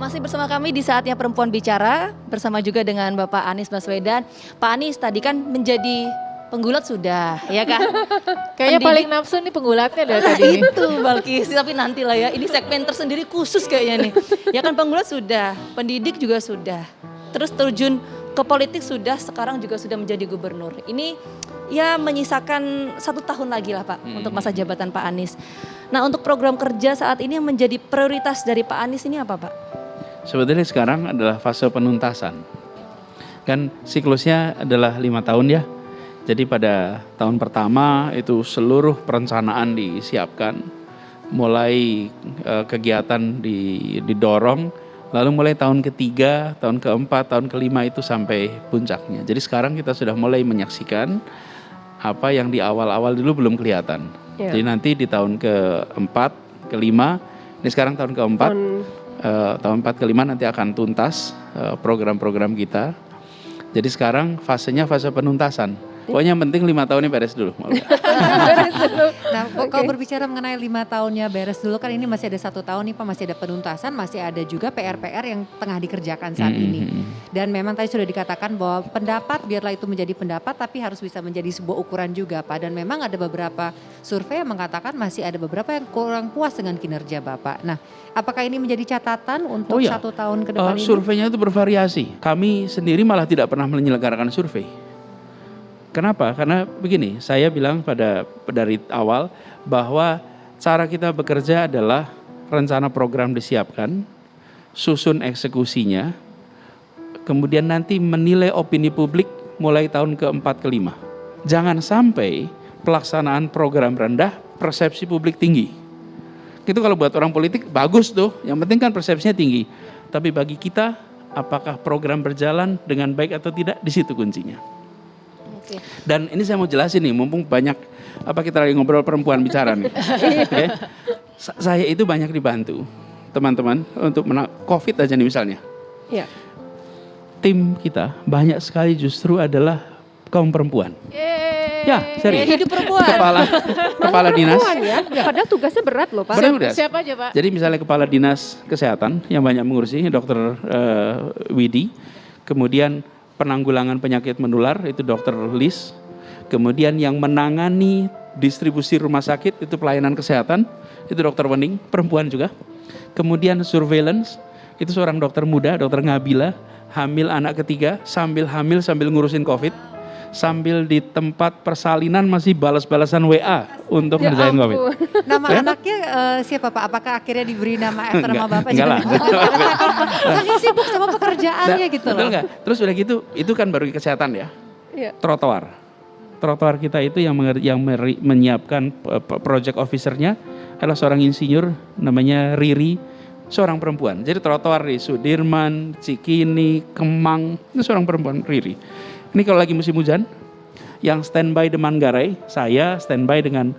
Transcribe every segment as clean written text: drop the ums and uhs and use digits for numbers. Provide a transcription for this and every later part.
Masih bersama kami di Saatnya Perempuan Bicara, bersama juga dengan Bapak Anies Baswedan. Pak Anies tadi kan menjadi penggulat sudah, ya kan? Kayaknya paling nafsu nih penggulatnya dari tadi nih. Itu Balkis, tapi nanti lah ya, ini segmen tersendiri khusus kayaknya nih. Ya kan penggulat sudah, pendidik juga sudah, terus terjun ke politik sudah, sekarang juga sudah menjadi gubernur. Ini ya menyisakan 1 tahun lagi lah Pak untuk masa jabatan Pak Anies. Nah untuk program kerja saat ini yang menjadi prioritas dari Pak Anies ini apa Pak? Sebetulnya sekarang adalah fase penuntasan. Kan siklusnya adalah 5 tahun ya. Jadi pada tahun pertama itu seluruh perencanaan disiapkan. Mulai kegiatan didorong. Lalu mulai tahun ketiga, tahun keempat, tahun kelima itu sampai puncaknya. Jadi sekarang kita sudah mulai menyaksikan apa yang di awal-awal dulu belum kelihatan. Jadi nanti di tahun keempat, kelima, ini sekarang tahun keempat. Tahun 4 ke 5 nanti akan tuntas program-program kita. Jadi sekarang fasenya fase penuntasan. Pokoknya yang penting 5 tahunnya beres dulu. Nah, kalau berbicara mengenai 5 tahunnya beres dulu, kan ini masih ada 1 tahun nih Pak, masih ada penuntasan, masih ada juga PR-PR yang tengah dikerjakan saat ini. Dan memang tadi sudah dikatakan bahwa pendapat, biarlah itu menjadi pendapat, tapi harus bisa menjadi sebuah ukuran juga Pak. Dan memang ada beberapa survei yang mengatakan masih ada beberapa yang kurang puas dengan kinerja Bapak. Nah, apakah ini menjadi catatan untuk 1 tahun ke depan ini? Surveinya itu bervariasi. Kami sendiri malah tidak pernah menyelenggarakan survei. Kenapa? Karena begini, saya bilang dari awal bahwa cara kita bekerja adalah rencana program disiapkan, susun eksekusinya, kemudian nanti menilai opini publik mulai tahun keempat kelima. Jangan sampai pelaksanaan program rendah, persepsi publik tinggi. Itu kalau buat orang politik bagus tuh, yang penting kan persepsinya tinggi. Tapi bagi kita, apakah program berjalan dengan baik atau tidak, di situ kuncinya. Dan ini saya mau jelasin nih, mumpung banyak kita lagi ngobrol perempuan bicara nih. Okay. Saya itu banyak dibantu teman-teman untuk COVID aja nih misalnya. Iya. Tim kita banyak sekali justru adalah kaum perempuan. Ya, serius. Hidup perempuan. Kepala dinas. Ya. Padahal tugasnya berat loh Pak. Siapa aja Pak? Jadi misalnya kepala dinas kesehatan yang banyak mengurusi, Dr. Widi, kemudian penanggulangan penyakit menular itu Dr. Lis, kemudian yang menangani distribusi rumah sakit itu pelayanan kesehatan itu Dr. Wening, perempuan juga. Kemudian surveillance itu seorang dokter muda, Dr. Ngabila, hamil anak ketiga, sambil hamil sambil ngurusin COVID, sambil di tempat persalinan masih balas-balasan WA untuk ngerjain COVID. Nama anaknya siapa Pak? Apakah akhirnya diberi nama nama Bapak? Enggak lah. Saking sibuk sama pekerjaannya gitu loh. Betul nggak? Terus udah gitu, itu kan baru kesehatan ya. Trotoar kita itu yang menyiapkan project officernya adalah seorang insinyur namanya Riri, seorang perempuan. Jadi trotoar di Sudirman, Cikini, Kemang, itu seorang perempuan Riri. Ini kalau lagi musim hujan, yang standby di Manggarai, saya standby dengan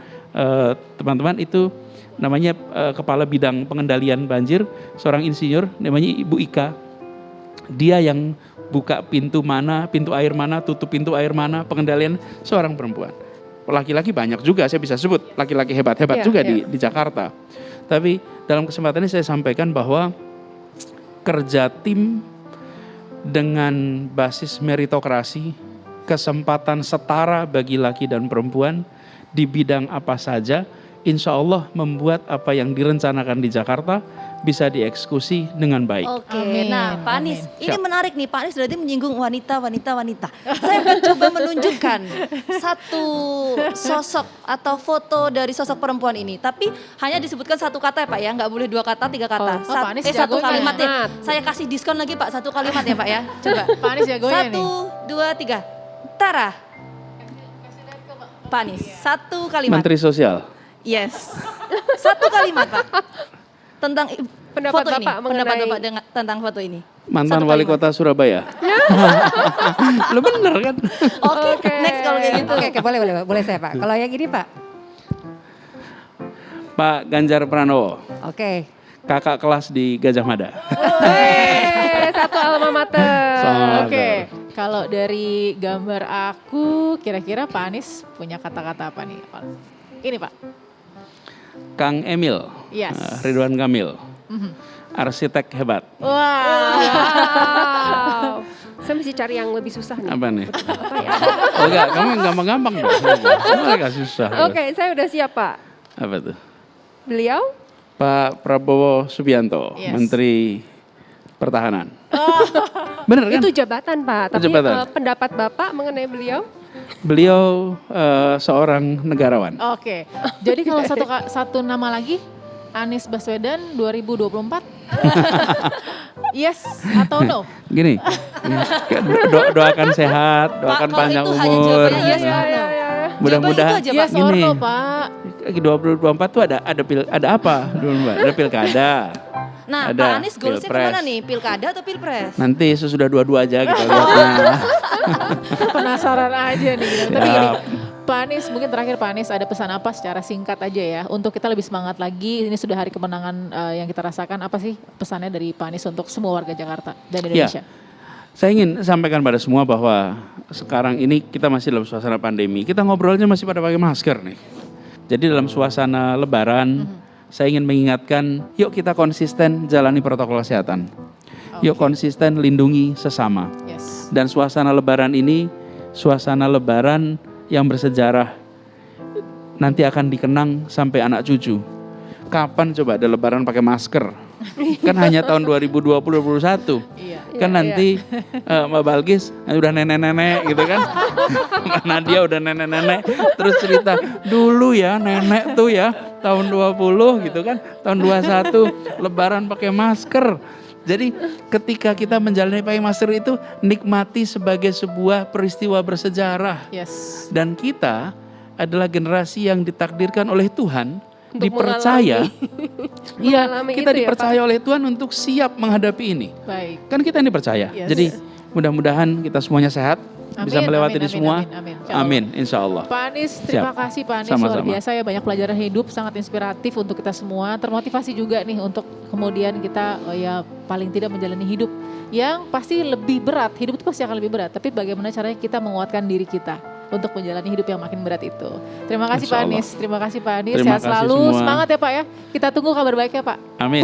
teman-teman itu namanya kepala bidang pengendalian banjir, seorang insinyur namanya Ibu Ika. Dia yang buka pintu air mana, tutup pintu air mana, pengendalian seorang perempuan. Laki-laki banyak juga, saya bisa sebut laki-laki hebat-hebat juga di Jakarta. Tapi dalam kesempatan ini saya sampaikan bahwa kerja tim dengan basis meritokrasi, kesempatan setara bagi laki dan perempuan di bidang apa saja, insya Allah membuat apa yang direncanakan di Jakarta bisa dieksekusi dengan baik. Oke, nah Pak Anies, ini menarik nih, Pak Anies berarti menyinggung wanita. Saya akan coba menunjukkan satu sosok atau foto dari sosok perempuan ini. Tapi hanya disebutkan 1 kata ya Pak ya, nggak boleh 2 kata, 3 kata. Satu kalimat ya. Saya kasih diskon lagi Pak, 1 kalimat ya Pak ya. Coba. Pak Anies jagonya nih. 1, 2, 3. Tara. Pak Anies, 1 kalimat. Menteri Sosial. Yes. 1 kalimat Pak. Tentang pendapat foto Bapak ini, pendapat Bapak tentang foto ini. Mantan wali kota Surabaya. Lo bener kan? Oke, next kalau kayak gitu. Oke, boleh saya Pak. Kalau yang ini Pak? Pak Ganjar Pranowo. Oke. Kakak kelas di Gajah Mada. Satu alma mater. Oke. Kalau dari gambar aku, kira-kira Pak Anies punya kata-kata apa nih? Ini Pak. Kang Emil, Yes. Ridwan Kamil. arsitek hebat. Wah. Wow. Saya mesti cari yang lebih susah nih. Apa nih? Apa ya? Oh enggak, kamu yang gampang-gampang dong. Kamu agak susah. Oke, saya udah siap Pak. Apa tuh? Beliau? Pak Prabowo Subianto, Yes. Menteri Pertahanan. Bener kan? Itu jabatan Pak, tapi Jabatan. pendapat Bapak mengenai beliau? Beliau seorang negarawan. Oke. Jadi kalau satu nama lagi Anies Baswedan 2024. Yes atau no? Gini, doakan sehat, doakan kalau panjang itu hanya umur. jawabannya yes gitu. or no. Mudah-mudahan Jawaban itu aja, Pak. Yes or gini. no, Pak? 2024 tuh ada apa dulu Mbak? Ada pilkada. Nah, Ada Pak Anies goalsnya pilpres. kemana nih? Pilkada atau pilpres? Nanti sesudah dua-dua aja kita lihatnya. Penasaran aja nih. Tapi Siap. gini, Pak Anies, mungkin terakhir Pak Anies ada pesan apa secara singkat aja ya untuk kita lebih semangat lagi. Ini sudah hari kemenangan yang kita rasakan. Apa sih pesannya dari Pak Anies untuk semua warga Jakarta dan Indonesia? Saya ingin sampaikan pada semua bahwa sekarang ini kita masih dalam suasana pandemi. Kita ngobrolnya masih pada pakai masker nih. Jadi dalam suasana lebaran, saya ingin mengingatkan, yuk kita konsisten jalani protokol kesehatan. Yuk konsisten lindungi sesama. Yes. Dan suasana lebaran ini, suasana lebaran yang bersejarah. Nanti akan dikenang sampai anak cucu. Kapan coba ada lebaran pakai masker? Kan hanya tahun 2020-2021. Iya. Kan nanti Mbak Balkis udah nenek-nenek gitu kan. Mbak Nadia udah nenek-nenek. Terus cerita, dulu ya nenek tuh ya tahun 20 gitu kan. Tahun 21 lebaran pakai masker. Jadi ketika kita menjalani pakai masker itu nikmati sebagai sebuah peristiwa bersejarah. Yes. Dan kita adalah generasi yang ditakdirkan oleh Tuhan, Untuk dipercaya. Iya, mengalami kita itu ya, dipercaya oleh Tuhan untuk siap menghadapi ini. Baik. Kan kita ini percaya. Yes. Jadi mudah-mudahan kita semuanya sehat, bisa melewati ini semua. Amin, insya Allah. Pak Anies, terima kasih Pak Anies, Sama-sama. luar biasa ya, banyak pelajaran hidup, sangat inspiratif untuk kita semua, termotivasi juga nih untuk kemudian kita ya paling tidak menjalani hidup yang pasti lebih berat, hidup itu pasti akan lebih berat, tapi bagaimana caranya kita menguatkan diri kita untuk menjalani hidup yang makin berat itu. Terima kasih Insya Pak Allah. Anies, terima kasih Pak Anies, Terima sehat kasih selalu, semua. semangat ya Pak ya, kita tunggu kabar baiknya Pak. Amin.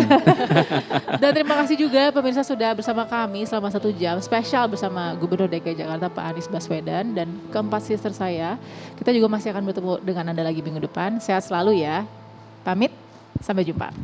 Dan terima kasih juga pemirsa sudah bersama kami selama 1 jam spesial bersama Gubernur DKI Jakarta Pak Anies Baswedan dan keempat sister saya. Kita juga masih akan bertemu dengan Anda lagi minggu depan. Sehat selalu ya. Pamit, sampai jumpa.